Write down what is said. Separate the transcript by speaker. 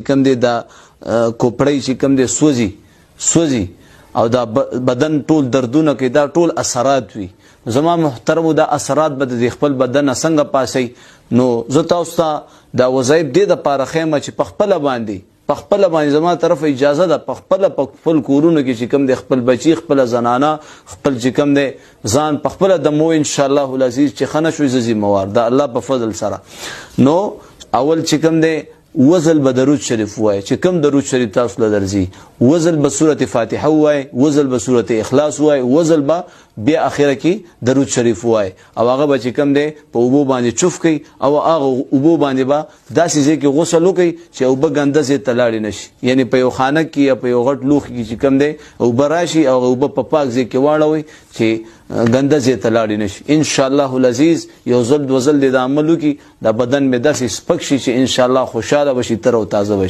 Speaker 1: کم دی دا کوپړی چې کم دی سوځي او دا بدن ټول دردونه کې دا ټول اثرات وي. زما محترمو دا اثرات به د خپل بدن څنګه پاسي. نو زه تاسو ته دا وظایف دې د پاره خیمه چې په خپل باندې زما طرف اجازه ده په خپل کورونو کې چې کم دی خپل بچی خپل زنانه خپل چې کم دی ځان په خپل دمو ان شاء الله العزیز چې خنه شوي زی موار دا الله په فضل سره. نو اول چې کم دی وزل به درود شریف وای چې کم درود شریف تاسو له درځي وزل به سوره فاتحه وای وزل به سوره اخلاص وای وزل به بیا اخره کې درود شریف وای او هغه به چې کم دی په اوبو باندې چوف کوي او هغه اوبو باندې به داسې ځای کې غسل وکړي چې اوبه ګنده ځای ته لاړې نشي. یعنی په یو خانه کې یا په یو غټ لوښي کې چې کم دی اوبه راشي او اوبه په پاک ځای کې واړوي چې ګنده ځای ته لاړې نشي. ان شاء الله العزیز یو ځل دوه ځل د عمل وکړي دا بدن مې داسې سپک شي چې ان شاء الله خوشاله بشي تر او تازه بشي.